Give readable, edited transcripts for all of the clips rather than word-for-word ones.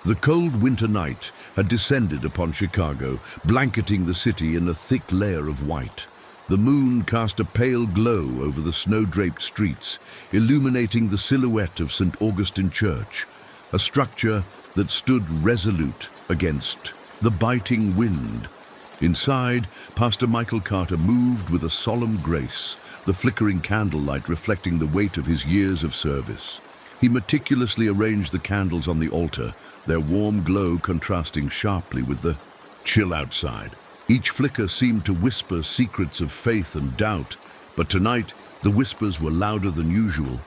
The cold winter night had descended upon Chicago, blanketing the city in a thick layer of white. The moon cast a pale glow over the snow-draped streets, illuminating the silhouette of St. Augustine Church, a structure that stood resolute against the biting wind. Inside, Pastor Michael Carter moved with a solemn grace, the flickering candlelight reflecting the weight of his years of service. He meticulously arranged the candles on the altar, their warm glow contrasting sharply with the chill outside. Each flicker seemed to whisper secrets of faith and doubt, but tonight the whispers were louder than usual.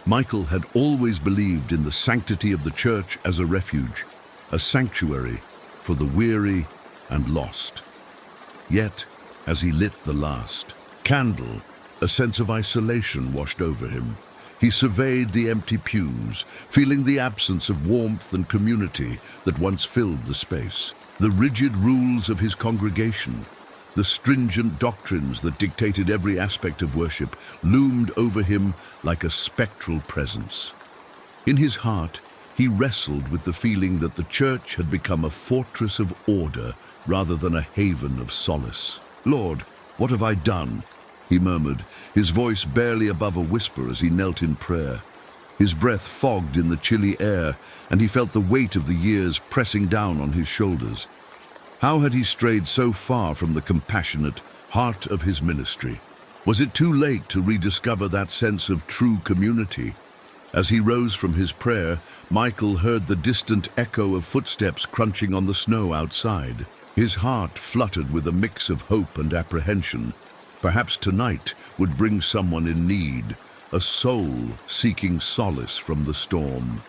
Michael had always believed in the sanctity of the church as a refuge, a sanctuary for the weary and lost. Yet, as he lit the last candle, a sense of isolation washed over him. He surveyed the empty pews, feeling the absence of warmth and community that once filled the space. The rigid rules of his congregation, the stringent doctrines that dictated every aspect of worship, loomed over him like a spectral presence. In his heart, he wrestled with the feeling that the church had become a fortress of order rather than a haven of solace. "Lord, what have I done?" he murmured, his voice barely above a whisper as he knelt in prayer. His breath fogged in the chilly air, and he felt the weight of the years pressing down on his shoulders. How had he strayed so far from the compassionate heart of his ministry? Was it too late to rediscover that sense of true community? As he rose from his prayer, Michael heard the distant echo of footsteps crunching on the snow outside. His heart fluttered with a mix of hope and apprehension. Perhaps tonight would bring someone in need, a soul seeking solace from the storm.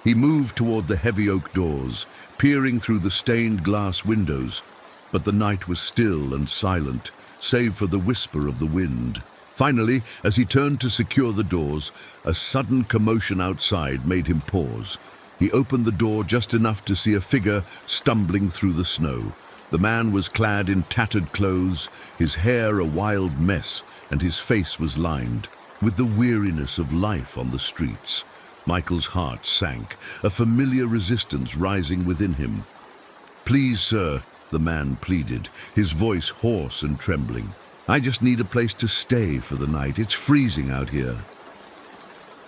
He moved toward the heavy oak doors, peering through the stained glass windows, but the night was still and silent, save for the whisper of the wind. Finally, as he turned to secure the doors, a sudden commotion outside made him pause. He opened the door just enough to see a figure stumbling through the snow. The man was clad in tattered clothes, his hair a wild mess, and his face was lined with the weariness of life on the streets. Michael's heart sank, a familiar resistance rising within him. "Please, sir," the man pleaded, his voice hoarse and trembling. "I just need a place to stay for the night. It's freezing out here."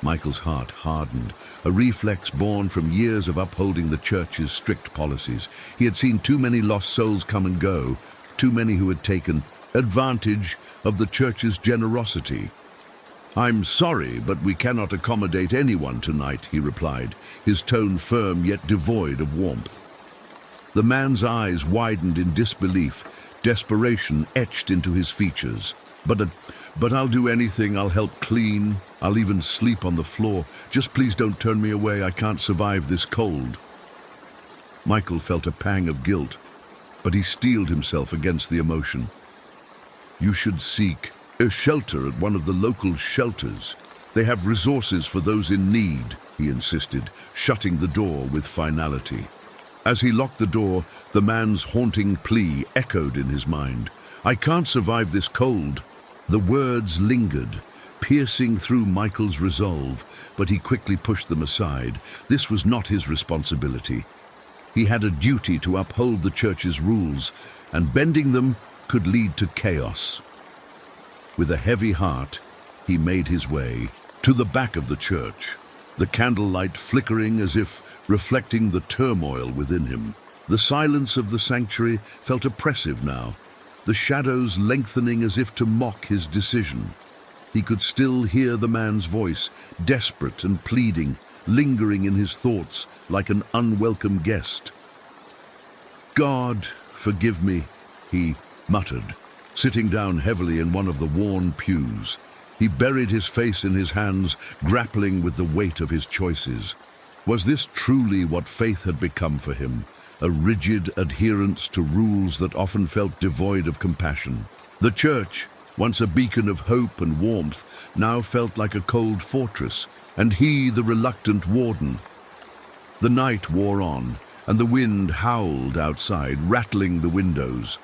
Michael's heart hardened, a reflex born from years of upholding the church's strict policies. He had seen too many lost souls come and go, too many who had taken advantage of the church's generosity. "I'm sorry, but we cannot accommodate anyone tonight," he replied, his tone firm yet devoid of warmth. The man's eyes widened in disbelief, desperation etched into his features. But I'll do anything. I'll help clean. I'll even sleep on the floor. Just please don't turn me away. I can't survive this cold." Michael felt a pang of guilt, but he steeled himself against the emotion. "You should seek a shelter at one of the local shelters. They have resources for those in need," he insisted, shutting the door with finality. As he locked the door, the man's haunting plea echoed in his mind. "I can't survive this cold." The words lingered, piercing through Michael's resolve, but he quickly pushed them aside. This was not his responsibility. He had a duty to uphold the church's rules, and bending them could lead to chaos. With a heavy heart, he made his way to the back of the church, the candlelight flickering as if reflecting the turmoil within him. The silence of the sanctuary felt oppressive now, the shadows lengthening as if to mock his decision. He could still hear the man's voice, desperate and pleading, lingering in his thoughts like an unwelcome guest. "God, forgive me," he muttered, sitting down heavily in one of the worn pews. He buried his face in his hands, grappling with the weight of his choices. Was this truly what faith had become for him? A rigid adherence to rules that often felt devoid of compassion. The church, once a beacon of hope and warmth, now felt like a cold fortress, and he the reluctant warden. The night wore on, and the wind howled outside, rattling the windows.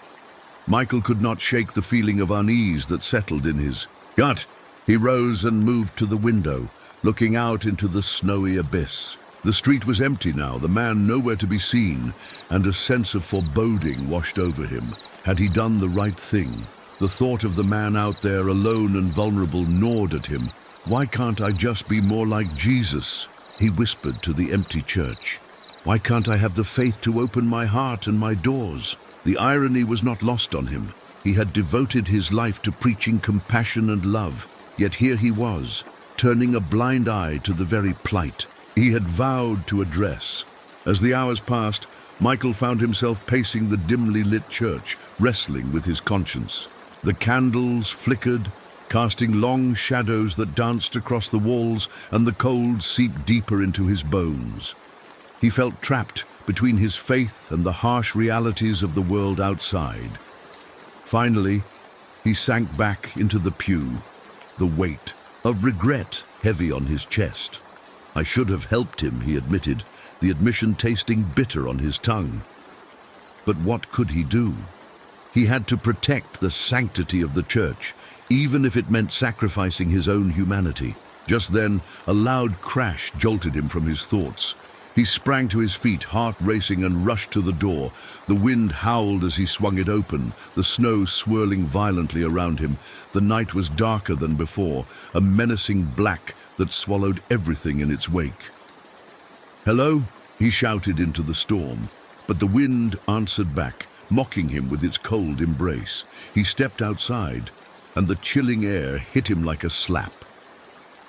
Michael could not shake the feeling of unease that settled in his gut. He rose and moved to the window, looking out into the snowy abyss. The street was empty now, the man nowhere to be seen, and a sense of foreboding washed over him. Had he done the right thing? The thought of the man out there alone and vulnerable gnawed at him. Why can't I just be more like Jesus? He whispered to the empty church. Why can't I have the faith to open my heart and my doors? The irony was not lost on him. He had devoted his life to preaching compassion and love, yet here he was, turning a blind eye to the very plight he had vowed to address. As the hours passed, Michael found himself pacing the dimly lit church, wrestling with his conscience. The candles flickered, casting long shadows that danced across the walls, and the cold seeped deeper into his bones. He felt trapped between his faith and the harsh realities of the world outside. Finally, he sank back into the pew, the weight of regret heavy on his chest. I should have helped him, he admitted, the admission tasting bitter on his tongue. But what could he do? He had to protect the sanctity of the church, even if it meant sacrificing his own humanity. Just then, a loud crash jolted him from his thoughts. He sprang to his feet, heart racing, and rushed to the door. The wind howled as he swung it open, the snow swirling violently around him. The night was darker than before, a menacing black that swallowed everything in its wake. "Hello?" he shouted into the storm, but the wind answered back, mocking him with its cold embrace. He stepped outside, and the chilling air hit him like a slap.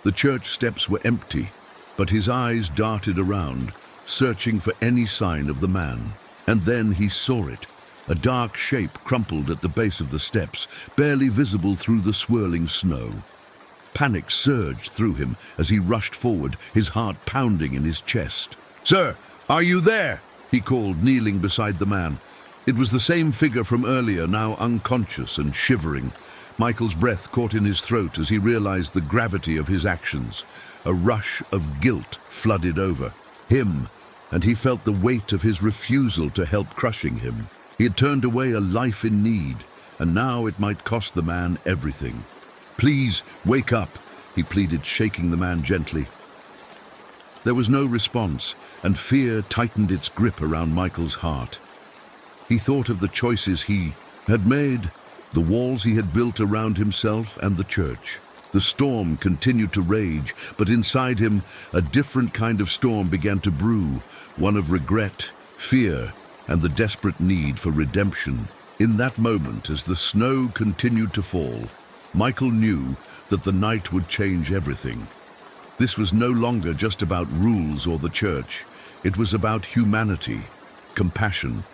The church steps were empty, but his eyes darted around, searching for any sign of the man. And then he saw it, a dark shape crumpled at the base of the steps, barely visible through the swirling snow. Panic surged through him as he rushed forward, his heart pounding in his chest. "Sir, are you there?" he called, kneeling beside the man. It was the same figure from earlier, now unconscious and shivering. Michael's breath caught in his throat as he realized the gravity of his actions. A rush of guilt flooded over him, and he felt the weight of his refusal to help crushing him. He had turned away a life in need, and now it might cost the man everything. "Please, wake up," he pleaded, shaking the man gently. There was no response, and fear tightened its grip around Michael's heart. He thought of the choices he had made, the walls he had built around himself and the church. The storm continued to rage, but inside him a different kind of storm began to brew, one of regret, fear, and the desperate need for redemption. In that moment, as the snow continued to fall, Michael knew that the night would change everything. This was no longer just about rules or the church. It was about humanity, compassion,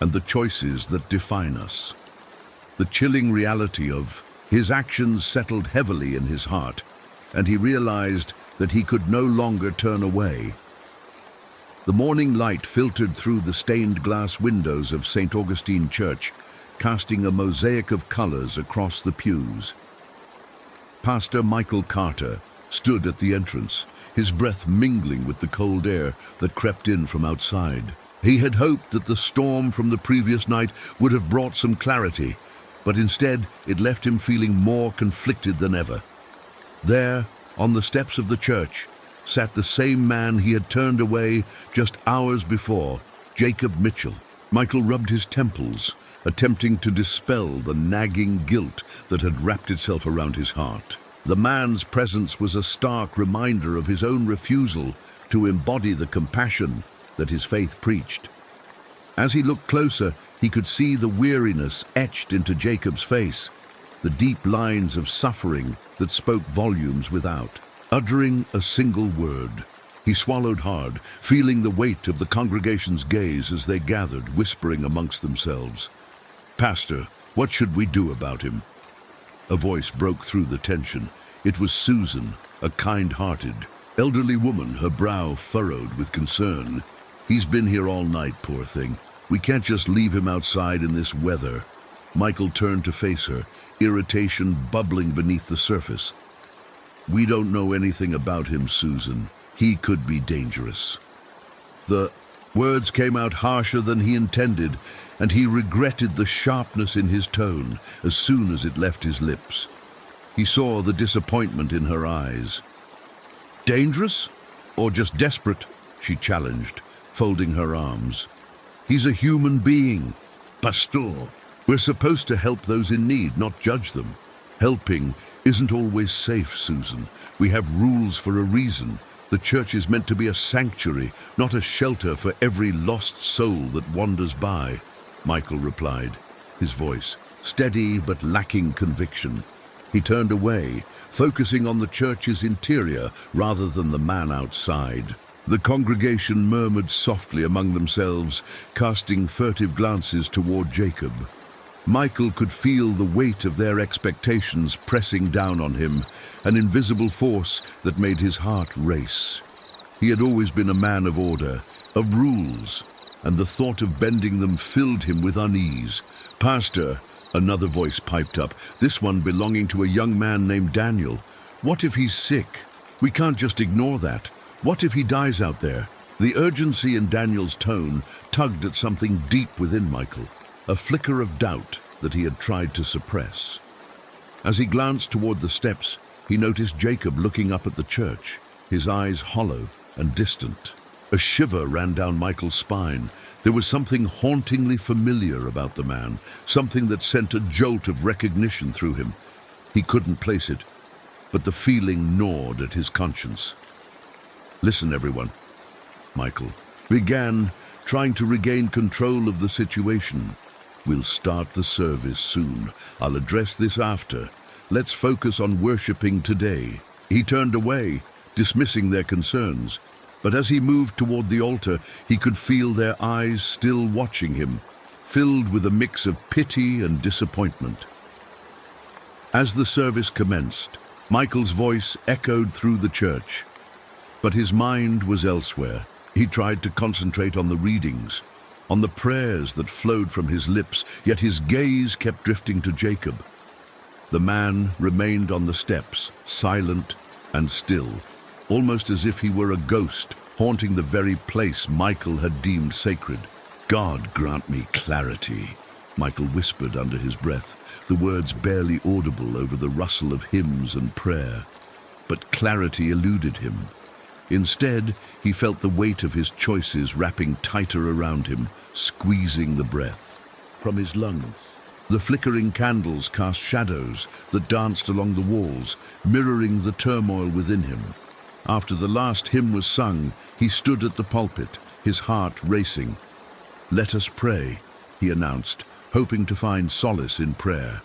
and the choices that define us. The chilling reality of his actions settled heavily in his heart, and he realized that he could no longer turn away. The morning light filtered through the stained glass windows of St. Augustine Church, casting a mosaic of colors across the pews. Pastor Michael Carter stood at the entrance, his breath mingling with the cold air that crept in from outside. He had hoped that the storm from the previous night would have brought some clarity, but instead it left him feeling more conflicted than ever. There, on the steps of the church, sat the same man he had turned away just hours before, Jacob Mitchell. Michael rubbed his temples, attempting to dispel the nagging guilt that had wrapped itself around his heart. The man's presence was a stark reminder of his own refusal to embody the compassion that his faith preached. As he looked closer, he could see the weariness etched into Jacob's face, the deep lines of suffering that spoke volumes without uttering a single word. He swallowed hard, feeling the weight of the congregation's gaze as they gathered, whispering amongst themselves. "Pastor, what should we do about him?" A voice broke through the tension. It was Susan, a kind-hearted, elderly woman, her brow furrowed with concern. "He's been here all night, poor thing. We can't just leave him outside in this weather." Michael turned to face her, irritation bubbling beneath the surface. "We don't know anything about him, Susan. He could be dangerous." The words came out harsher than he intended, and he regretted the sharpness in his tone as soon as it left his lips. He saw the disappointment in her eyes. "Dangerous? Or just desperate?" she challenged, folding her arms. He's a human being. Pastor. We're supposed to help those in need, not judge them. Helping isn't always safe, Susan. We have rules for a reason. The church is meant to be a sanctuary, not a shelter for every lost soul that wanders by, Michael replied, his voice steady but lacking conviction. He turned away, focusing on the church's interior rather than the man outside. The congregation murmured softly among themselves, casting furtive glances toward Jacob. Michael could feel the weight of their expectations pressing down on him, an invisible force that made his heart race. He had always been a man of order, of rules, and the thought of bending them filled him with unease. Pastor, another voice piped up, this one belonging to a young man named Daniel. What if he's sick? We can't just ignore that. What if he dies out there? The urgency in Daniel's tone tugged at something deep within Michael, a flicker of doubt that he had tried to suppress. As he glanced toward the steps, he noticed Jacob looking up at the church, his eyes hollow and distant. A shiver ran down Michael's spine. There was something hauntingly familiar about the man, something that sent a jolt of recognition through him. He couldn't place it, but the feeling gnawed at his conscience. Listen, everyone, Michael began, trying to regain control of the situation. We'll start the service soon. I'll address this after. Let's focus on worshiping today. He turned away, dismissing their concerns. But as he moved toward the altar, he could feel their eyes still watching him, filled with a mix of pity and disappointment. As the service commenced, Michael's voice echoed through the church. But his mind was elsewhere. He tried to concentrate on the readings, on the prayers that flowed from his lips, yet his gaze kept drifting to Jacob. The man remained on the steps, silent and still, almost as if he were a ghost, haunting the very place Michael had deemed sacred. God grant me clarity, Michael whispered under his breath, the words barely audible over the rustle of hymns and prayer. But clarity eluded him. Instead, he felt the weight of his choices wrapping tighter around him, squeezing the breath from his lungs. The flickering candles cast shadows that danced along the walls, mirroring the turmoil within him. After the last hymn was sung, he stood at the pulpit, his heart racing. "Let us pray," he announced, hoping to find solace in prayer.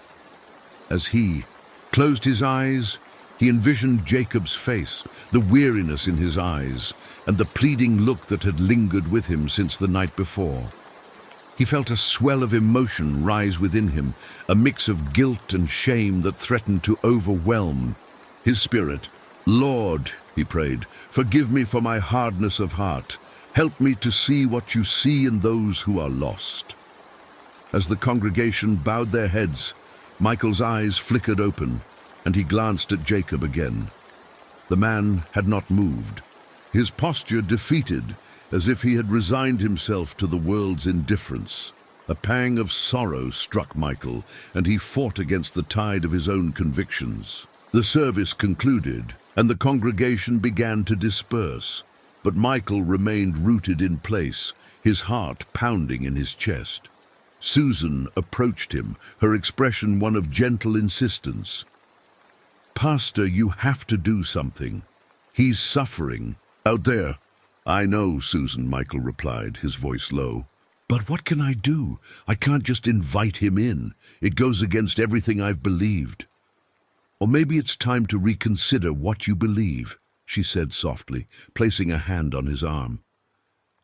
As he closed his eyes, he envisioned Jacob's face, the weariness in his eyes, and the pleading look that had lingered with him since the night before. He felt a swell of emotion rise within him, a mix of guilt and shame that threatened to overwhelm his spirit. "Lord," he prayed, "forgive me for my hardness of heart. Help me to see what you see in those who are lost." As the congregation bowed their heads, Michael's eyes flickered open, and he glanced at Jacob again. The man had not moved, his posture defeated, as if he had resigned himself to the world's indifference. A pang of sorrow struck Michael, and he fought against the tide of his own convictions. The service concluded, and the congregation began to disperse, but Michael remained rooted in place, his heart pounding in his chest. Susan approached him, her expression one of gentle insistence. "Pastor, you have to do something. He's suffering out there." "I know, Susan," Michael replied, his voice low. "But what can I do? I can't just invite him in. It goes against everything I've believed." "Or maybe it's time to reconsider what you believe," she said softly, placing a hand on his arm.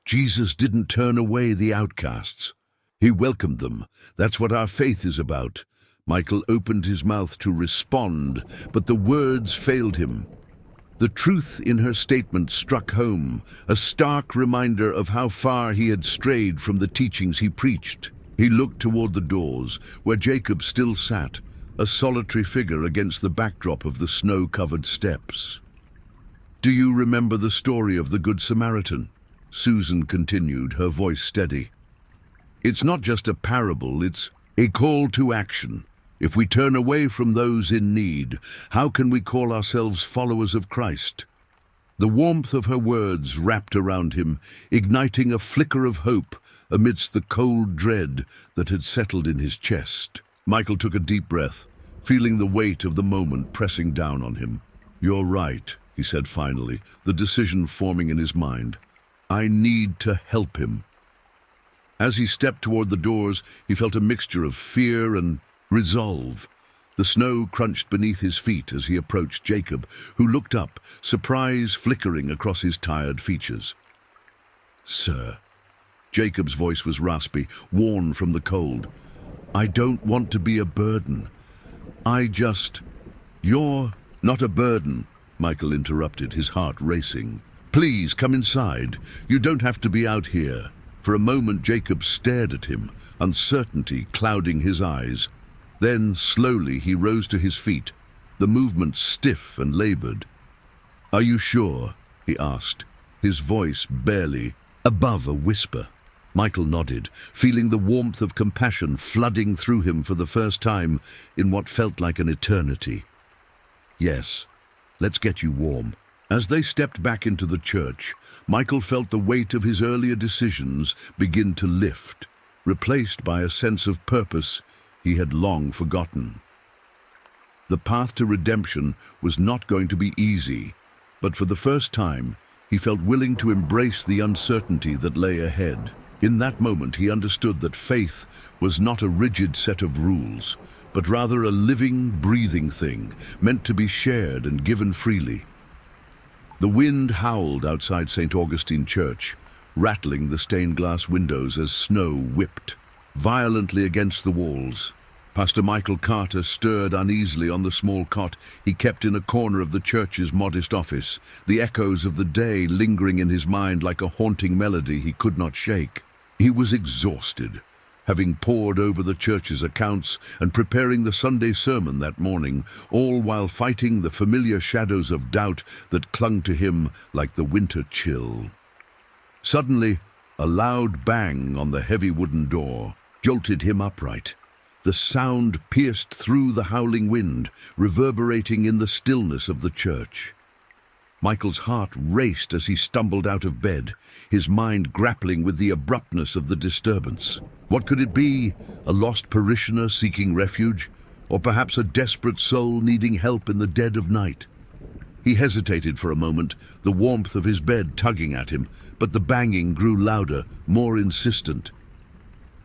"Jesus didn't turn away the outcasts. He welcomed them. That's what our faith is about." Michael opened his mouth to respond, but the words failed him. The truth in her statement struck home, a stark reminder of how far he had strayed from the teachings he preached. He looked toward the doors, where Jacob still sat, a solitary figure against the backdrop of the snow-covered steps. "Do you remember the story of the Good Samaritan?" Susan continued, her voice steady. "It's not just a parable, it's a call to action. If we turn away from those in need, how can we call ourselves followers of Christ?" The warmth of her words wrapped around him, igniting a flicker of hope amidst the cold dread that had settled in his chest. Michael took a deep breath, feeling the weight of the moment pressing down on him. "You're right," he said finally, the decision forming in his mind. "I need to help him." As he stepped toward the doors, he felt a mixture of fear and resolve. The snow crunched beneath his feet as he approached Jacob, who looked up, surprise flickering across his tired features. "Sir." Jacob's voice was raspy, worn from the cold. "I don't want to be a burden. You're not a burden," Michael interrupted, his heart racing. "Please, come inside. You don't have to be out here." For a moment, Jacob stared at him, uncertainty clouding his eyes. Then, slowly, he rose to his feet, the movement stiff and labored. "Are you sure?" he asked, his voice barely above a whisper. Michael nodded, feeling the warmth of compassion flooding through him for the first time in what felt like an eternity. "Yes, let's get you warm." As they stepped back into the church, Michael felt the weight of his earlier decisions begin to lift, replaced by a sense of purpose he had long forgotten. The path to redemption was not going to be easy, but for the first time, he felt willing to embrace the uncertainty that lay ahead. In that moment, he understood that faith was not a rigid set of rules, but rather a living, breathing thing, meant to be shared and given freely. The wind howled outside St. Augustine Church, rattling the stained glass windows as snow whipped violently against the walls. Pastor Michael Carter stirred uneasily on the small cot he kept in a corner of the church's modest office, the echoes of the day lingering in his mind like a haunting melody he could not shake. He was exhausted, having pored over the church's accounts and preparing the Sunday sermon that morning, all while fighting the familiar shadows of doubt that clung to him like the winter chill. Suddenly, a loud bang on the heavy wooden door jolted him upright. The sound pierced through the howling wind, reverberating in the stillness of the church. Michael's heart raced as he stumbled out of bed, his mind grappling with the abruptness of the disturbance. What could it be? A lost parishioner seeking refuge? Or perhaps a desperate soul needing help in the dead of night? He hesitated for a moment, the warmth of his bed tugging at him, but the banging grew louder, more insistent.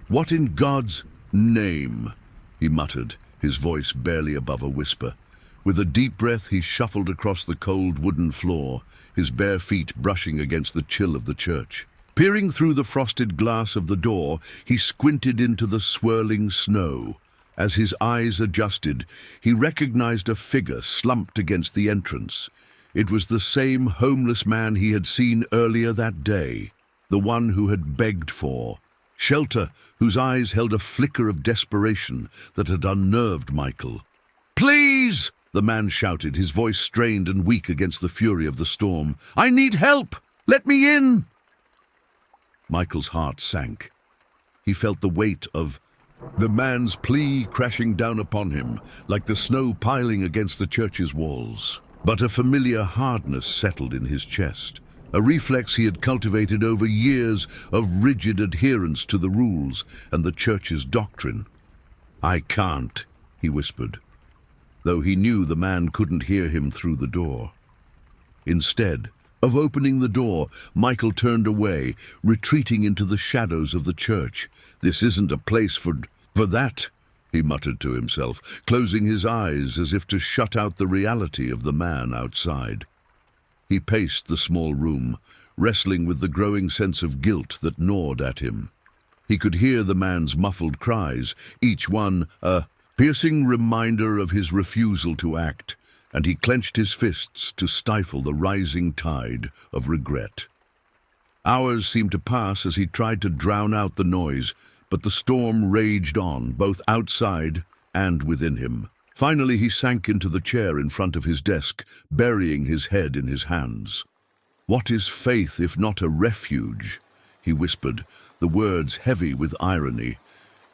"What in God's name?" he muttered, his voice barely above a whisper. With a deep breath, he shuffled across the cold wooden floor, his bare feet brushing against the chill of the church. Peering through the frosted glass of the door, he squinted into the swirling snow. As his eyes adjusted, he recognized a figure slumped against the entrance. It was the same homeless man he had seen earlier that day, the one who had begged for shelter, whose eyes held a flicker of desperation that had unnerved Michael. "Please!" the man shouted, his voice strained and weak against the fury of the storm. "I need help! Let me in!" Michael's heart sank. He felt the weight of the man's plea crashing down upon him, like the snow piling against the church's walls. But a familiar hardness settled in his chest, a reflex he had cultivated over years of rigid adherence to the rules and the church's doctrine. "I can't," he whispered, though he knew the man couldn't hear him through the door. Instead of opening the door, Michael turned away, retreating into the shadows of the church. "This isn't a place for that," he muttered to himself, closing his eyes as if to shut out the reality of the man outside. He paced the small room, wrestling with the growing sense of guilt that gnawed at him. He could hear the man's muffled cries, each one a piercing reminder of his refusal to act, and he clenched his fists to stifle the rising tide of regret. Hours seemed to pass as he tried to drown out the noise, but the storm raged on, both outside and within him. Finally, he sank into the chair in front of his desk, burying his head in his hands. "What is faith if not a refuge?" he whispered, the words heavy with irony.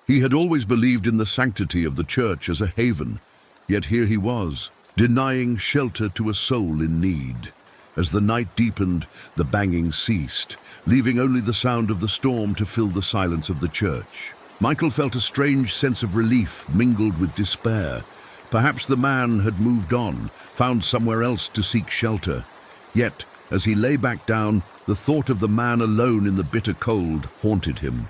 He had always believed in the sanctity of the church as a haven, yet here he was, denying shelter to a soul in need. As the night deepened, the banging ceased, leaving only the sound of the storm to fill the silence of the church. Michael felt a strange sense of relief mingled with despair. Perhaps the man had moved on, found somewhere else to seek shelter. Yet, as he lay back down, the thought of the man alone in the bitter cold haunted him.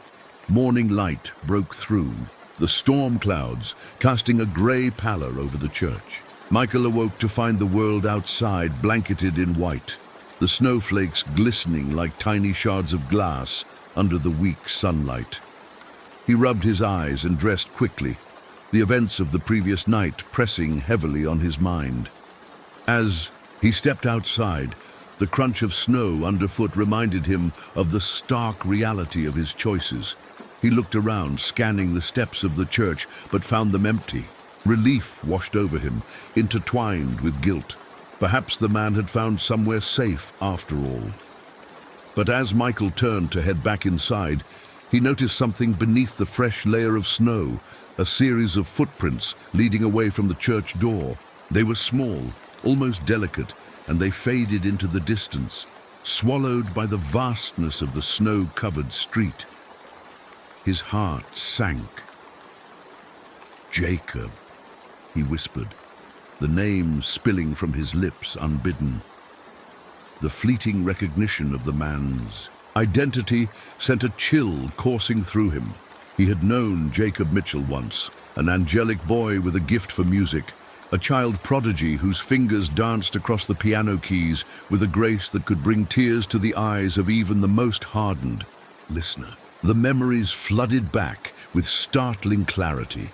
Morning light broke through, the storm clouds casting a grey pallor over the church. Michael awoke to find the world outside blanketed in white, the snowflakes glistening like tiny shards of glass under the weak sunlight. He rubbed his eyes and dressed quickly, the events of the previous night pressing heavily on his mind. As he stepped outside, the crunch of snow underfoot reminded him of the stark reality of his choices. He looked around, scanning the steps of the church, but found them empty. Relief washed over him, intertwined with guilt. Perhaps the man had found somewhere safe after all. But as Michael turned to head back inside, he noticed something beneath the fresh layer of snow, a series of footprints leading away from the church door. They were small, almost delicate, and they faded into the distance, swallowed by the vastness of the snow-covered street. His heart sank. "Jacob," he whispered, the name spilling from his lips unbidden. The fleeting recognition of the man's identity sent a chill coursing through him. He had known Jacob Mitchell once, an angelic boy with a gift for music, a child prodigy whose fingers danced across the piano keys with a grace that could bring tears to the eyes of even the most hardened listener. The memories flooded back with startling clarity.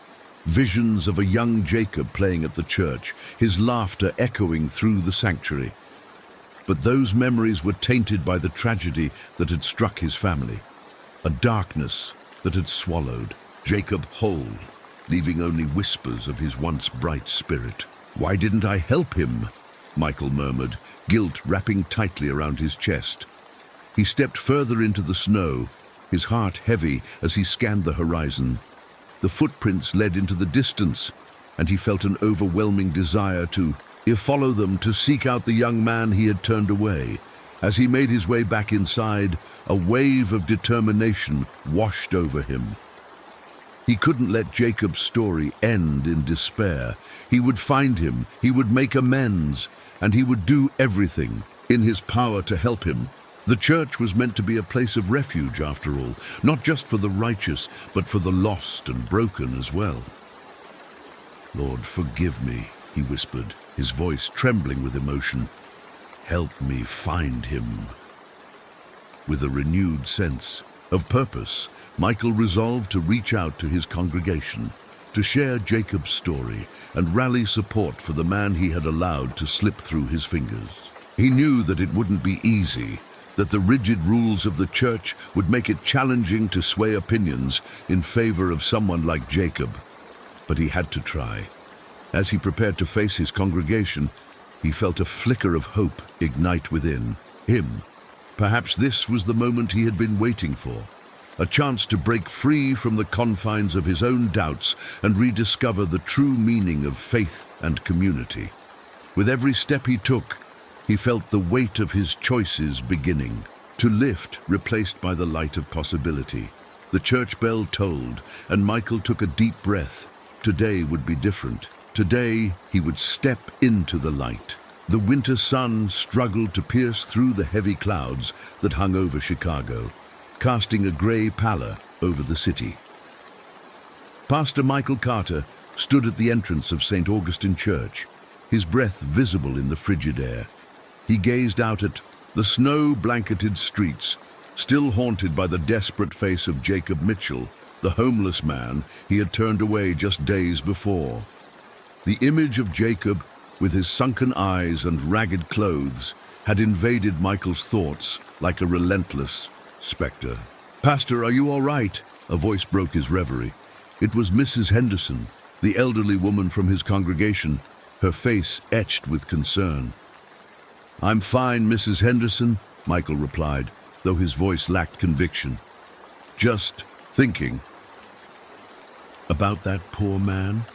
Visions of a young Jacob playing at the church, his laughter echoing through the sanctuary. But those memories were tainted by the tragedy that had struck his family, a darkness that had swallowed Jacob whole, leaving only whispers of his once bright spirit. "Why didn't I help him?" Michael murmured, guilt wrapping tightly around his chest. He stepped further into the snow, his heart heavy as he scanned the horizon. The footprints led into the distance, and he felt an overwhelming desire to follow them, to seek out the young man he had turned away. As he made his way back inside, a wave of determination washed over him. He couldn't let Jacob's story end in despair. He would find him, he would make amends, and he would do everything in his power to help him. The church was meant to be a place of refuge, after all, not just for the righteous, but for the lost and broken as well. "Lord, forgive me," he whispered, his voice trembling with emotion. "Help me find him." With a renewed sense of purpose, Michael resolved to reach out to his congregation, to share Jacob's story and rally support for the man he had allowed to slip through his fingers. He knew that it wouldn't be easy, that the rigid rules of the church would make it challenging to sway opinions in favor of someone like Jacob. But he had to try. As he prepared to face his congregation, he felt a flicker of hope ignite within him. Perhaps this was the moment he had been waiting for, a chance to break free from the confines of his own doubts and rediscover the true meaning of faith and community. With every step he took, he felt the weight of his choices beginning to lift, replaced by the light of possibility. The church bell tolled, and Michael took a deep breath. Today would be different. Today he would step into the light. The winter sun struggled to pierce through the heavy clouds that hung over Chicago, casting a grey pallor over the city. Pastor Michael Carter stood at the entrance of St. Augustine Church, his breath visible in the frigid air. He gazed out at the snow-blanketed streets, still haunted by the desperate face of Jacob Mitchell, the homeless man he had turned away just days before. The image of Jacob, with his sunken eyes and ragged clothes, had invaded Michael's thoughts like a relentless specter. "Pastor, are you all right?" A voice broke his reverie. It was Mrs. Henderson, the elderly woman from his congregation, her face etched with concern. "I'm fine, Mrs. Henderson," Michael replied, though his voice lacked conviction. "Just thinking." "About that poor man?"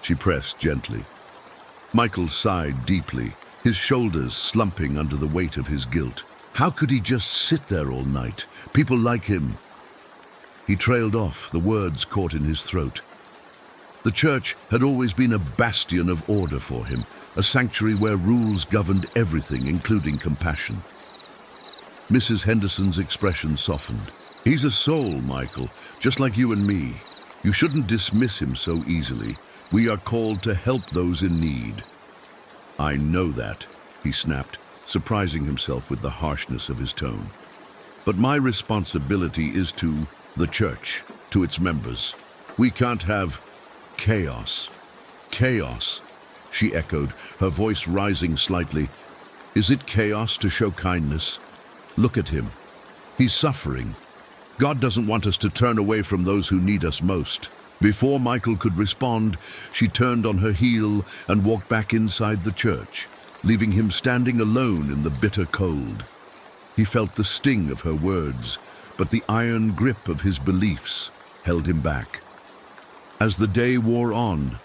she pressed gently. Michael sighed deeply, his shoulders slumping under the weight of his guilt. How could he just sit there all night? People like him. He trailed off, the words caught in his throat. The church had always been a bastion of order for him, a sanctuary where rules governed everything, including compassion. Mrs. Henderson's expression softened. He's a soul, Michael, just like you and me. You shouldn't dismiss him so easily. We are called to help those in need. I know that, he snapped, surprising himself with the harshness of his tone. But my responsibility is to the church, to its members. We can't have chaos. Chaos, she echoed, her voice rising slightly. Is it chaos to show kindness? Look at him. He's suffering. God doesn't want us to turn away from those who need us most. Before Michael could respond, she turned on her heel and walked back inside the church, leaving him standing alone in the bitter cold. He felt the sting of her words, but the iron grip of his beliefs held him back. As the day wore on,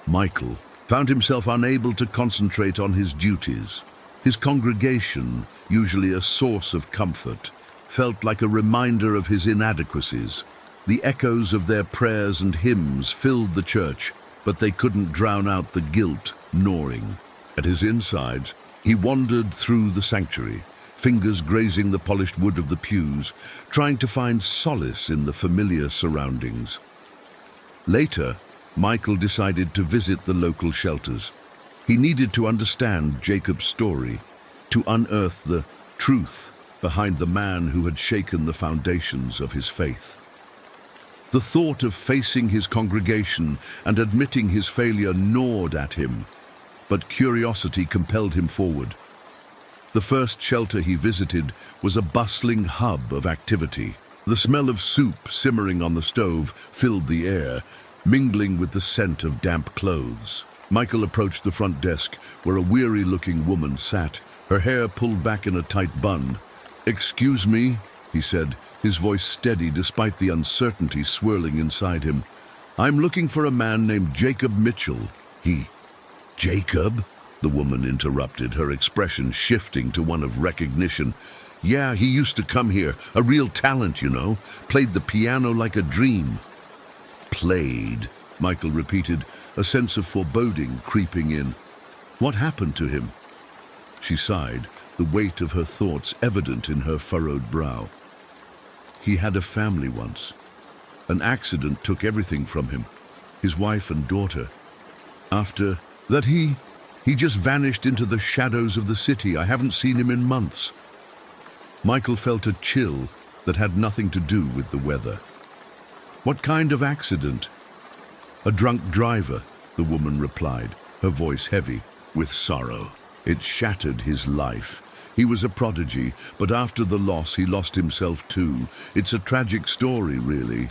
Michael found himself unable to concentrate on his duties. His congregation, usually a source of comfort, felt like a reminder of his inadequacies. The echoes of their prayers and hymns filled the church, but they couldn't drown out the guilt gnawing at his insides. He wandered through the sanctuary, fingers grazing the polished wood of the pews, trying to find solace in the familiar surroundings. Later, Michael decided to visit the local shelters. He needed to understand Jacob's story, to unearth the truth behind the man who had shaken the foundations of his faith. The thought of facing his congregation and admitting his failure gnawed at him, but curiosity compelled him forward. The first shelter he visited was a bustling hub of activity. The smell of soup simmering on the stove filled the air, mingling with the scent of damp clothes. Michael approached the front desk, where a weary-looking woman sat, her hair pulled back in a tight bun. "Excuse me," he said, his voice steady despite the uncertainty swirling inside him. "I'm looking for a man named Jacob Mitchell." Jacob?" the woman interrupted, her expression shifting to one of recognition. "Yeah, he used to come here. A real talent, you know. Played the piano like a dream." "Played," Michael repeated, a sense of foreboding creeping in. "What happened to him?" She sighed, the weight of her thoughts evident in her furrowed brow. "He had a family once. An accident took everything from him, his wife and daughter. After that, he just vanished into the shadows of the city. I haven't seen him in months." Michael felt a chill that had nothing to do with the weather. "What kind of accident?" "A drunk driver," the woman replied, her voice heavy with sorrow. "It shattered his life. He was a prodigy, but after the loss he lost himself too. It's a tragic story, really."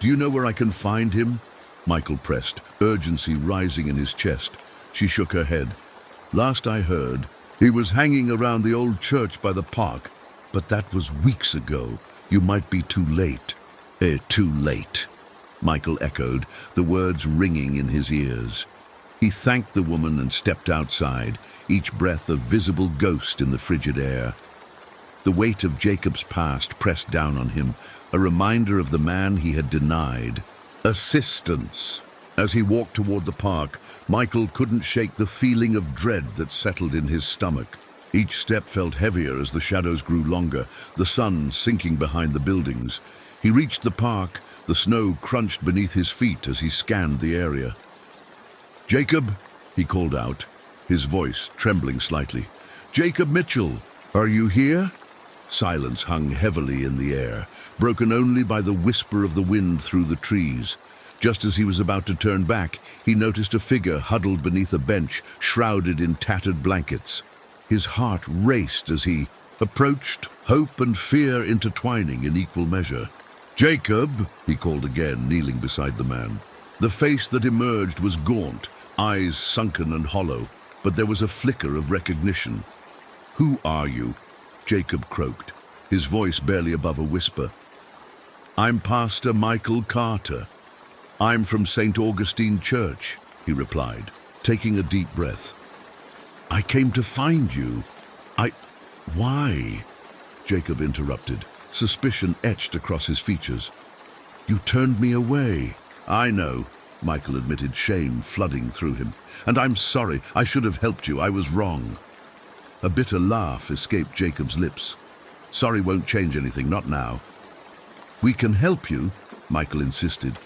"Do you know where I can find him?" Michael pressed, urgency rising in his chest. She shook her head. "Last I heard, he was hanging around the old church by the park, but that was weeks ago. You might be too late." Too late," Michael echoed, the words ringing in his ears. He thanked the woman and stepped outside, each breath a visible ghost in the frigid air. The weight of Jacob's past pressed down on him, a reminder of the man he had denied assistance. As he walked toward the park, Michael couldn't shake the feeling of dread that settled in his stomach. Each step felt heavier as the shadows grew longer, the sun sinking behind the buildings. He reached the park, the snow crunched beneath his feet as he scanned the area. "Jacob," he called out, his voice trembling slightly. "Jacob Mitchell, are you here?" Silence hung heavily in the air, broken only by the whisper of the wind through the trees. Just as he was about to turn back, he noticed a figure huddled beneath a bench, shrouded in tattered blankets. His heart raced as he approached, hope and fear intertwining in equal measure. "Jacob," he called again, kneeling beside the man. The face that emerged was gaunt, eyes sunken and hollow, but there was a flicker of recognition. "Who are you?" Jacob croaked, his voice barely above a whisper. "I'm Pastor Michael Carter. I'm from St. Augustine Church," he replied, taking a deep breath. I came to find you. Why? Jacob interrupted, suspicion etched across his features. You turned me away. I know, Michael admitted, shame flooding through him. And I'm sorry, I should have helped you, I was wrong. A bitter laugh escaped Jacob's lips. Sorry won't change anything, not now. We can help you, Michael insisted,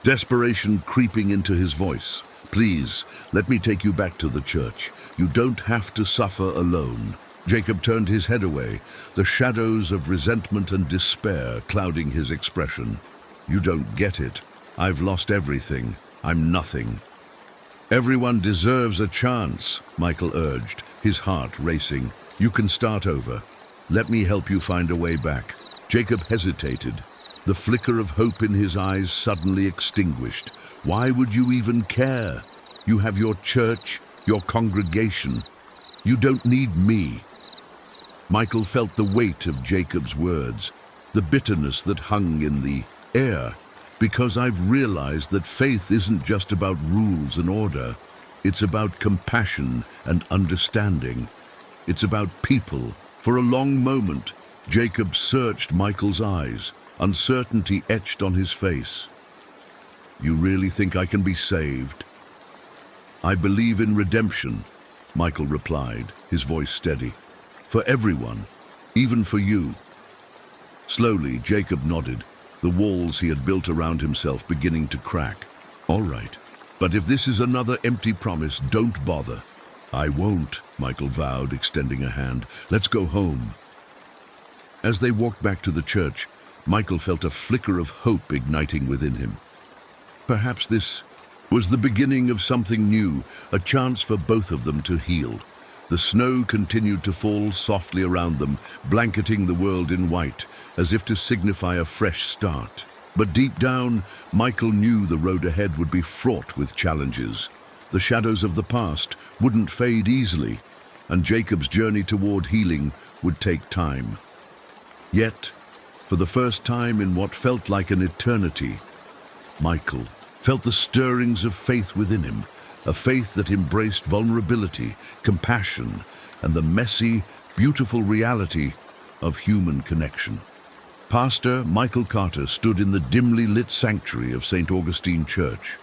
desperation creeping into his voice. Please, let me take you back to the church. You don't have to suffer alone. Jacob turned his head away, the shadows of resentment and despair clouding his expression. You don't get it. I've lost everything. I'm nothing. Everyone deserves a chance, Michael urged, his heart racing. You can start over. Let me help you find a way back. Jacob hesitated, the flicker of hope in his eyes suddenly extinguished. Why would you even care? You have your church, your congregation. You don't need me. Michael felt the weight of Jacob's words, the bitterness that hung in the air, because I've realized that faith isn't just about rules and order. It's about compassion and understanding. It's about people. For a long moment, Jacob searched Michael's eyes, uncertainty etched on his face. You really think I can be saved? I believe in redemption, Michael replied, his voice steady. For everyone, even for you. Slowly, Jacob nodded, the walls he had built around himself beginning to crack. All right, but if this is another empty promise, don't bother. I won't, Michael vowed, extending a hand. Let's go home. As they walked back to the church, Michael felt a flicker of hope igniting within him. Perhaps this was the beginning of something new, a chance for both of them to heal. The snow continued to fall softly around them, blanketing the world in white, as if to signify a fresh start. But deep down, Michael knew the road ahead would be fraught with challenges. The shadows of the past wouldn't fade easily, and Jacob's journey toward healing would take time. Yet, for the first time in what felt like an eternity, Michael felt the stirrings of faith within him, a faith that embraced vulnerability, compassion, and the messy, beautiful reality of human connection. Pastor Michael Carter stood in the dimly lit sanctuary of St. Augustine Church,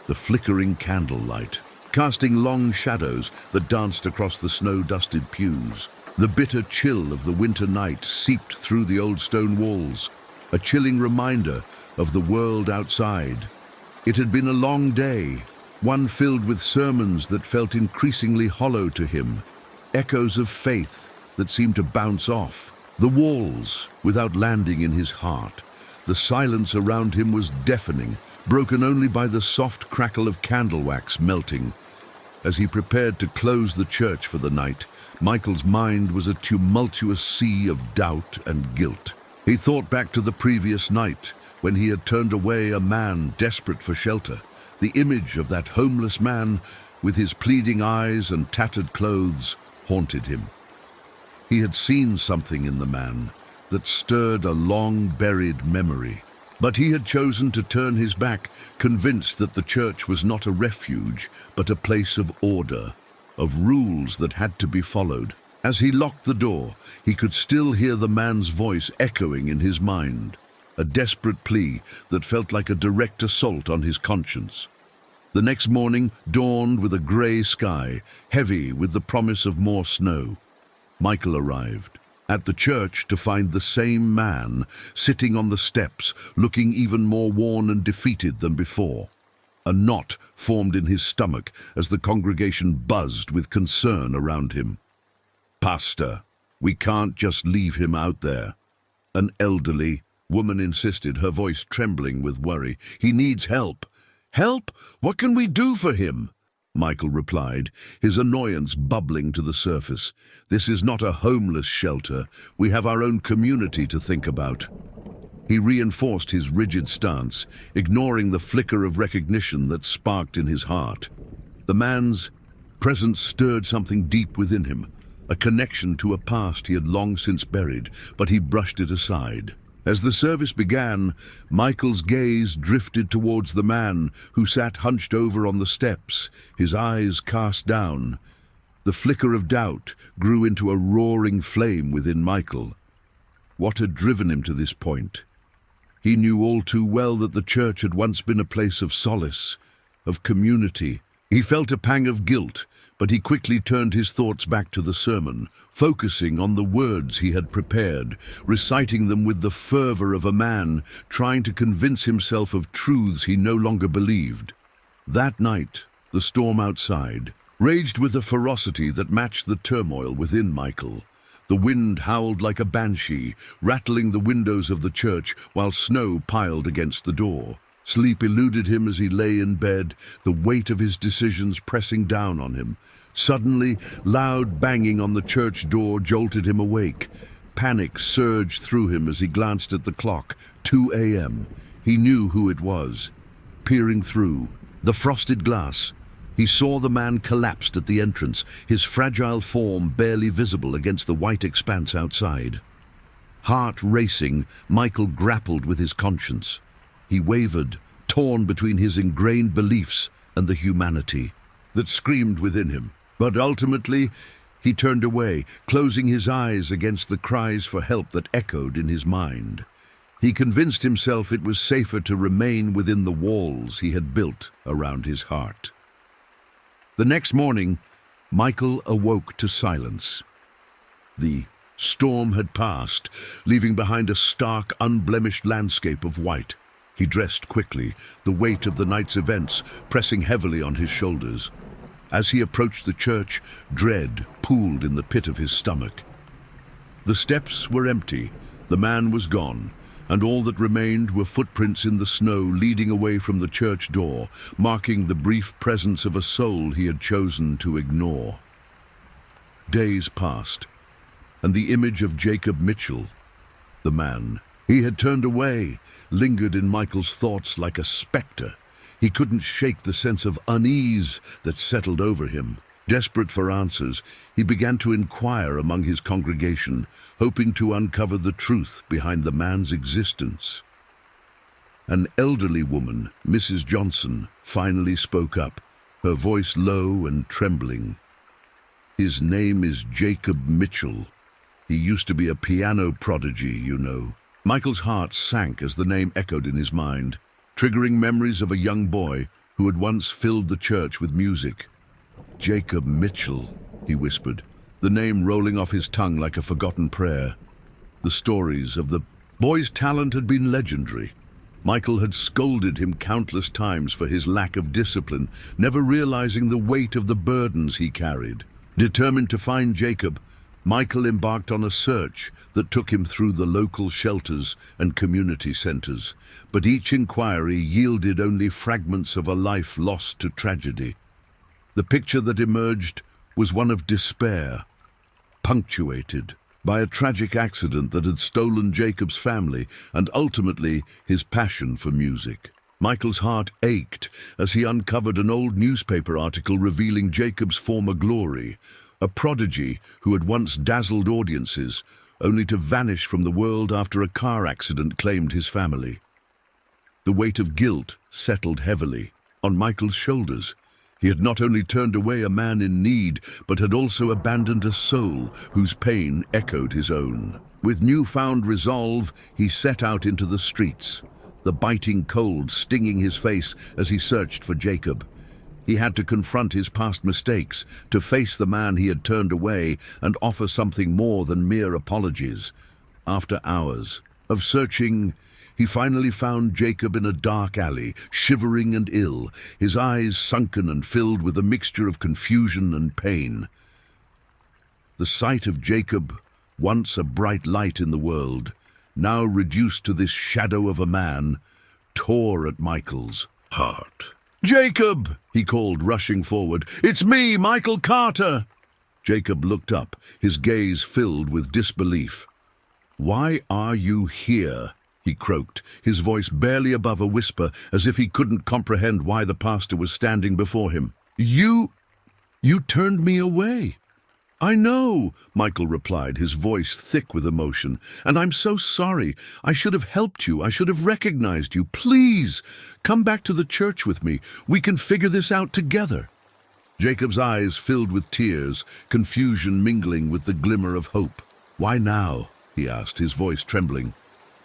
the flickering candlelight, casting long shadows that danced across the snow-dusted pews. The bitter chill of the winter night seeped through the old stone walls, a chilling reminder of the world outside. It had been a long day, one filled with sermons that felt increasingly hollow to him, echoes of faith that seemed to bounce off the walls without landing in his heart. The silence around him was deafening, broken only by the soft crackle of candle wax melting. As he prepared to close the church for the night, Michael's mind was a tumultuous sea of doubt and guilt. He thought back to the previous night, when he had turned away a man desperate for shelter. The image of that homeless man, with his pleading eyes and tattered clothes, haunted him. He had seen something in the man that stirred a long-buried memory. But he had chosen to turn his back, convinced that the church was not a refuge, but a place of order, of rules that had to be followed. As he locked the door, he could still hear the man's voice echoing in his mind, a desperate plea that felt like a direct assault on his conscience. The next morning dawned with a grey sky, heavy with the promise of more snow. Michael arrived at the church to find the same man sitting on the steps, looking even more worn and defeated than before. A knot formed in his stomach as the congregation buzzed with concern around him. "Pastor, we can't just leave him out there," an elderly woman insisted, her voice trembling with worry. "He needs help." "Help? What can we do for him?" Michael replied, his annoyance bubbling to the surface. "This is not a homeless shelter. We have our own community to think about." He reinforced his rigid stance, ignoring the flicker of recognition that sparked in his heart. The man's presence stirred something deep within him, a connection to a past he had long since buried, but he brushed it aside. As the service began, Michael's gaze drifted towards the man who sat hunched over on the steps, his eyes cast down. The flicker of doubt grew into a roaring flame within Michael. What had driven him to this point? He knew all too well that the church had once been a place of solace, of community. He felt a pang of guilt, but he quickly turned his thoughts back to the sermon, focusing on the words he had prepared, reciting them with the fervor of a man trying to convince himself of truths he no longer believed. That night, the storm outside raged with a ferocity that matched the turmoil within Michael. The wind howled like a banshee, rattling the windows of the church while snow piled against the door. Sleep eluded him as he lay in bed, the weight of his decisions pressing down on him. Suddenly, loud banging on the church door jolted him awake. Panic surged through him as he glanced at the clock. 2 a.m. He knew who it was. Peering through the frosted glass, he saw the man collapsed at the entrance, his fragile form barely visible against the white expanse outside. Heart racing, Michael grappled with his conscience. He wavered, torn between his ingrained beliefs and the humanity that screamed within him. But ultimately, he turned away, closing his eyes against the cries for help that echoed in his mind. He convinced himself it was safer to remain within the walls he had built around his heart. The next morning, Michael awoke to silence. The storm had passed, leaving behind a stark, unblemished landscape of white. He dressed quickly, the weight of the night's events pressing heavily on his shoulders. As he approached the church, dread pooled in the pit of his stomach. The steps were empty, the man was gone, and all that remained were footprints in the snow leading away from the church door, marking the brief presence of a soul he had chosen to ignore. Days passed, and the image of Jacob Mitchell, the man he had turned away, lingered in Michael's thoughts like a spectre. He couldn't shake the sense of unease that settled over him. Desperate for answers, he began to inquire among his congregation, hoping to uncover the truth behind the man's existence. An elderly woman, Mrs. Johnson, finally spoke up, her voice low and trembling. "His name is Jacob Mitchell. He used to be a piano prodigy, you know." Michael's heart sank as the name echoed in his mind, triggering memories of a young boy who had once filled the church with music. "Jacob Mitchell," he whispered, the name rolling off his tongue like a forgotten prayer. The stories of the boy's talent had been legendary. Michael had scolded him countless times for his lack of discipline, never realizing the weight of the burdens he carried. Determined to find Jacob, Michael embarked on a search that took him through the local shelters and community centers, but each inquiry yielded only fragments of a life lost to tragedy. The picture that emerged was one of despair, punctuated by a tragic accident that had stolen Jacob's family and ultimately his passion for music. Michael's heart ached as he uncovered an old newspaper article revealing Jacob's former glory, a prodigy who had once dazzled audiences, only to vanish from the world after a car accident claimed his family. The weight of guilt settled heavily on Michael's shoulders. He had not only turned away a man in need, but had also abandoned a soul whose pain echoed his own. With newfound resolve, he set out into the streets, the biting cold stinging his face as he searched for Jacob. He had to confront his past mistakes, to face the man he had turned away and offer something more than mere apologies. After hours of searching, he finally found Jacob in a dark alley, shivering and ill, his eyes sunken and filled with a mixture of confusion and pain. The sight of Jacob, once a bright light in the world, now reduced to this shadow of a man, tore at Michael's heart. "Jacob!" he called, rushing forward. "It's me, Michael Carter!" Jacob looked up, his gaze filled with disbelief. "Why are you here?" he croaked, his voice barely above a whisper, as if he couldn't comprehend why the pastor was standing before him. You turned me away." "I know," Michael replied, his voice thick with emotion, "and I'm so sorry. I should have helped you. I should have recognized you. Please, come back to the church with me. We can figure this out together." Jacob's eyes filled with tears, confusion mingling with the glimmer of hope. "Why now?" he asked, his voice trembling.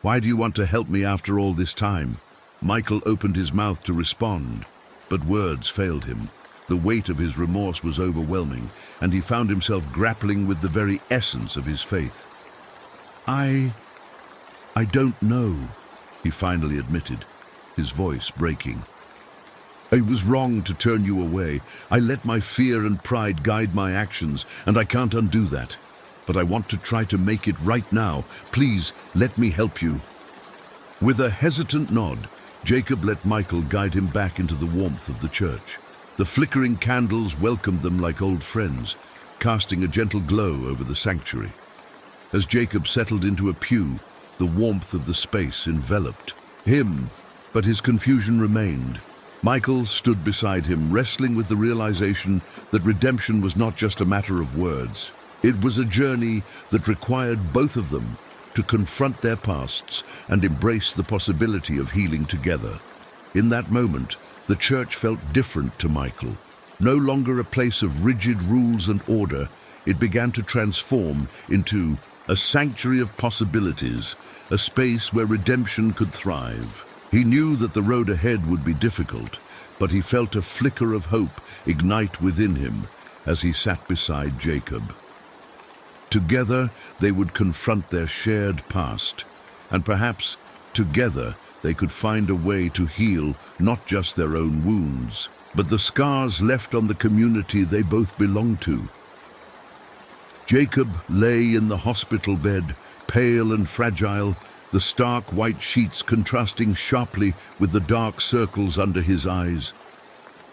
"Why do you want to help me after all this time?" Michael opened his mouth to respond, but words failed him. The weight of his remorse was overwhelming, and he found himself grappling with the very essence of his faith. I don't know," he finally admitted, his voice breaking. "I was wrong to turn you away. I let my fear and pride guide my actions, and I can't undo that. But I want to try to make it right now. Please, let me help you." With a hesitant nod, Jacob let Michael guide him back into the warmth of the church. The flickering candles welcomed them like old friends, casting a gentle glow over the sanctuary. As Jacob settled into a pew, the warmth of the space enveloped him, but his confusion remained. Michael stood beside him, wrestling with the realization that redemption was not just a matter of words. It was a journey that required both of them to confront their pasts and embrace the possibility of healing together. In that moment, the church felt different to Michael. No longer a place of rigid rules and order, it began to transform into a sanctuary of possibilities, a space where redemption could thrive. He knew that the road ahead would be difficult, but he felt a flicker of hope ignite within him as he sat beside Jacob. Together, they would confront their shared past, and perhaps, together, they could find a way to heal not just their own wounds, but the scars left on the community they both belonged to. Jacob lay in the hospital bed, pale and fragile, the stark white sheets contrasting sharply with the dark circles under his eyes.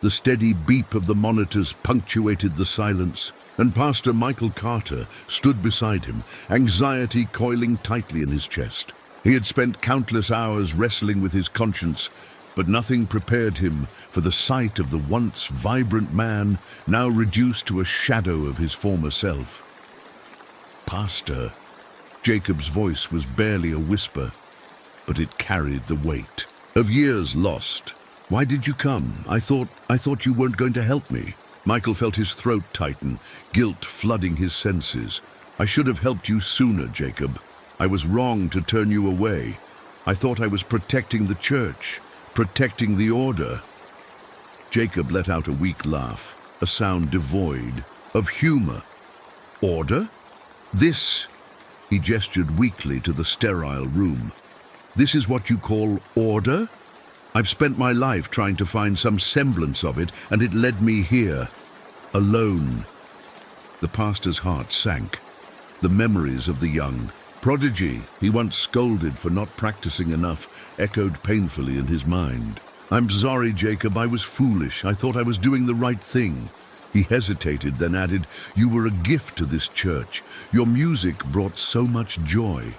The steady beep of the monitors punctuated the silence, and Pastor Michael Carter stood beside him, anxiety coiling tightly in his chest. He had spent countless hours wrestling with his conscience, but nothing prepared him for the sight of the once vibrant man now reduced to a shadow of his former self. "Pastor," Jacob's voice was barely a whisper, but it carried the weight of years lost. "Why did you come? I thought you weren't going to help me." Michael felt his throat tighten, guilt flooding his senses. "I should have helped you sooner, Jacob. I was wrong to turn you away. I thought I was protecting the church, protecting the order." Jacob let out a weak laugh, a sound devoid of humor. "Order? This," he gestured weakly to the sterile room. "This is what you call order? I've spent my life trying to find some semblance of it, and it led me here, alone." The pastor's heart sank. The memories of the young prodigy he once scolded for not practicing enough echoed painfully in his mind. "I'm sorry, Jacob, I was foolish. I thought I was doing the right thing." He hesitated, then added, "You were a gift to this church. Your music brought so much joy."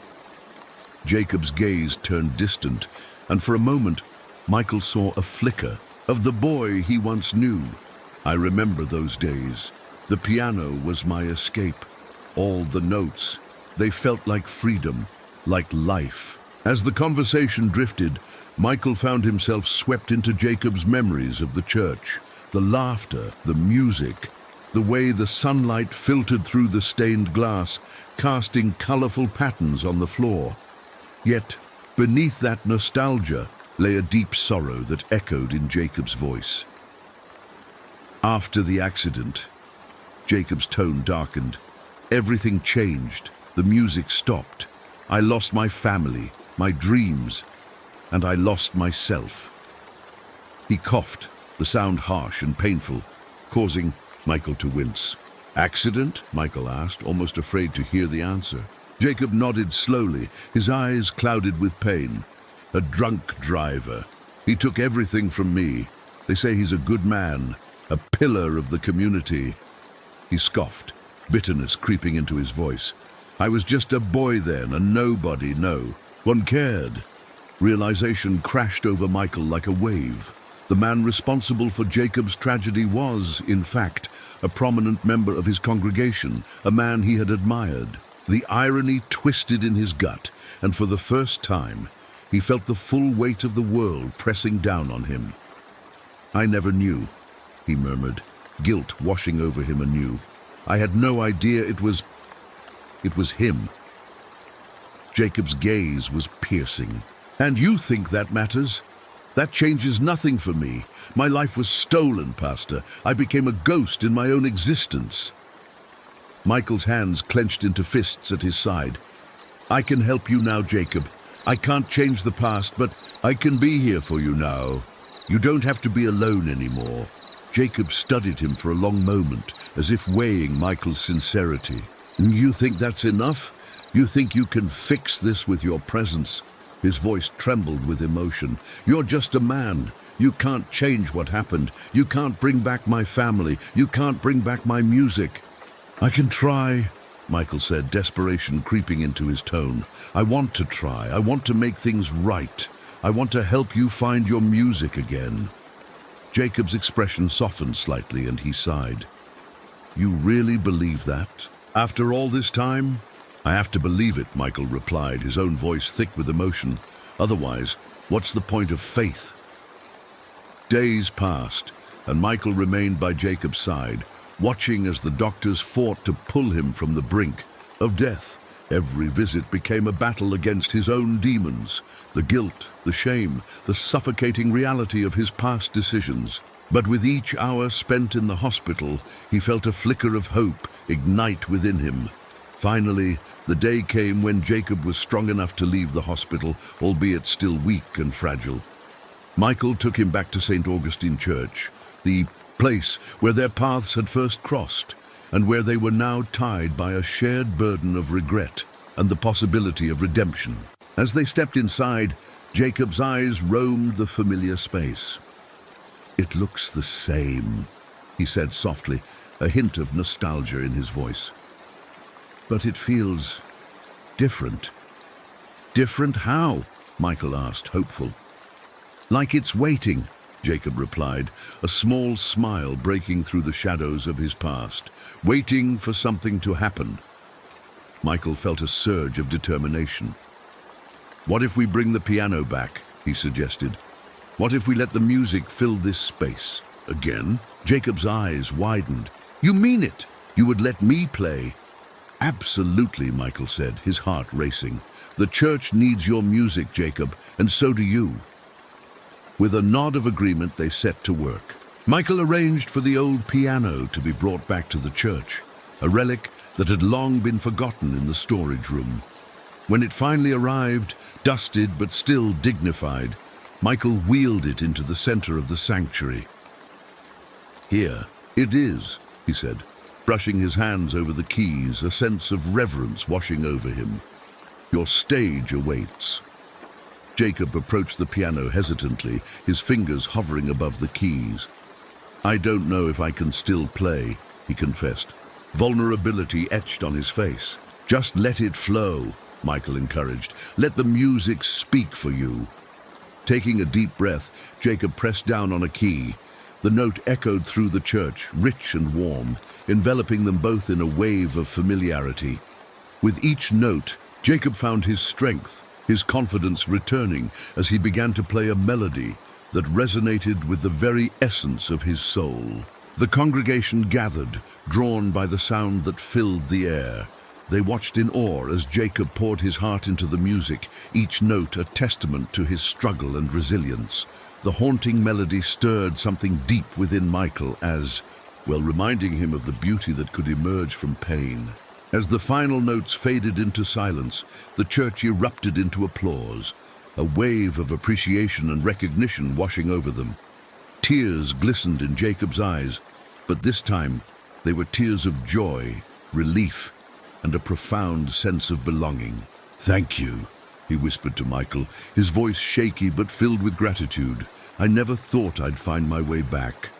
Jacob's gaze turned distant, and for a moment, Michael saw a flicker of the boy he once knew. "I remember those days. The piano was my escape. All the notes, they felt like freedom, like life." As the conversation drifted, Michael found himself swept into Jacob's memories of the church. The laughter, the music, the way the sunlight filtered through the stained glass, casting colorful patterns on the floor. Yet, beneath that nostalgia lay a deep sorrow that echoed in Jacob's voice. After the accident, Jacob's tone darkened. Everything changed. The music stopped. I lost my family, my dreams, and I lost myself. He coughed, the sound harsh and painful, causing Michael to wince. "Accident?" Michael asked, almost afraid to hear the answer. Jacob nodded slowly, his eyes clouded with pain. "A drunk driver. He took everything from me. They say he's a good man, a pillar of the community." He scoffed, bitterness creeping into his voice. "I was just a boy then, a nobody, no one cared." Realization crashed over Michael like a wave. The man responsible for Jacob's tragedy was, in fact, a prominent member of his congregation, a man he had admired. The irony twisted in his gut, and for the first time, he felt the full weight of the world pressing down on him. "I never knew," he murmured, guilt washing over him anew. I had no idea it was him. Jacob's gaze was piercing. And you think that matters? That changes nothing for me. My life was stolen, Pastor. I became a ghost in my own existence. Michael's hands clenched into fists at his side. I can help you now, Jacob. I can't change the past, but I can be here for you now. You don't have to be alone anymore. Jacob studied him for a long moment, as if weighing Michael's sincerity. You think that's enough? You think you can fix this with your presence? His voice trembled with emotion. You're just a man. You can't change what happened. You can't bring back my family. You can't bring back my music. I can try, Michael said, desperation creeping into his tone. I want to try. I want to make things right. I want to help you find your music again. Jacob's expression softened slightly and he sighed. You really believe that? After all this time? I have to believe it, Michael replied, his own voice thick with emotion. Otherwise, what's the point of faith? Days passed, and Michael remained by Jacob's side, watching as the doctors fought to pull him from the brink of death. Every visit became a battle against his own demons, the guilt, the shame, the suffocating reality of his past decisions. But with each hour spent in the hospital, he felt a flicker of hope ignite within him. Finally, the day came when Jacob was strong enough to leave the hospital, albeit still weak and fragile. Michael took him back to St. Augustine Church, the place where their paths had first crossed, and where they were now tied by a shared burden of regret and the possibility of redemption. As they stepped inside, Jacob's eyes roamed the familiar space. It looks the same, he said softly, a hint of nostalgia in his voice. But it feels different. Different how? Michael asked, hopeful. Like it's waiting, Jacob replied, a small smile breaking through the shadows of his past, waiting for something to happen. Michael felt a surge of determination. What if we bring the piano back, he suggested. What if we let the music fill this space? Again, Jacob's eyes widened. You mean it? You would let me play? Absolutely, Michael said, his heart racing. The church needs your music, Jacob, and so do you. With a nod of agreement, they set to work. Michael arranged for the old piano to be brought back to the church, a relic that had long been forgotten in the storage room. When it finally arrived, dusted but still dignified, Michael wheeled it into the center of the sanctuary. Here it is, he said, brushing his hands over the keys, a sense of reverence washing over him. Your stage awaits. Jacob approached the piano hesitantly, his fingers hovering above the keys. I don't know if I can still play, he confessed, vulnerability etched on his face. Just let it flow, Michael encouraged. Let the music speak for you. Taking a deep breath, Jacob pressed down on a key. The note echoed through the church, rich and warm, enveloping them both in a wave of familiarity. With each note, Jacob found his strength, his confidence returning as he began to play a melody that resonated with the very essence of his soul. The congregation gathered, drawn by the sound that filled the air. They watched in awe as Jacob poured his heart into the music, each note a testament to his struggle and resilience. The haunting melody stirred something deep within Michael reminding him of the beauty that could emerge from pain. As the final notes faded into silence, the church erupted into applause, a wave of appreciation and recognition washing over them. Tears glistened in Jacob's eyes, but this time they were tears of joy, relief, and a profound sense of belonging. Thank you, he whispered to Michael, his voice shaky but filled with gratitude. I never thought I'd find my way back.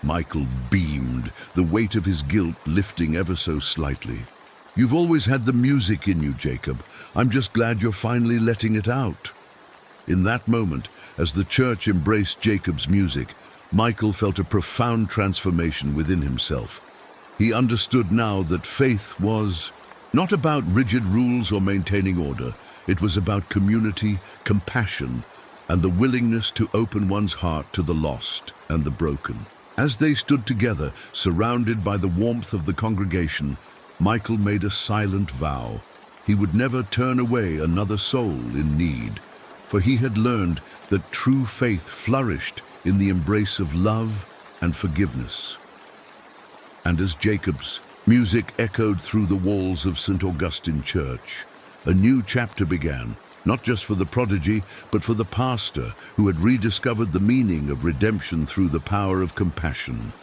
Michael beamed, the weight of his guilt lifting ever so slightly. You've always had the music in you, Jacob. I'm just glad you're finally letting it out. In that moment, as the church embraced Jacob's music, Michael felt a profound transformation within himself. He understood now that faith was not about rigid rules or maintaining order. It was about community, compassion, and the willingness to open one's heart to the lost and the broken. As they stood together, surrounded by the warmth of the congregation, Michael made a silent vow. He would never turn away another soul in need, for he had learned that true faith flourished in the embrace of love and forgiveness. And as Jacob's music echoed through the walls of St. Augustine Church, a new chapter began, not just for the prodigy, but for the pastor who had rediscovered the meaning of redemption through the power of compassion.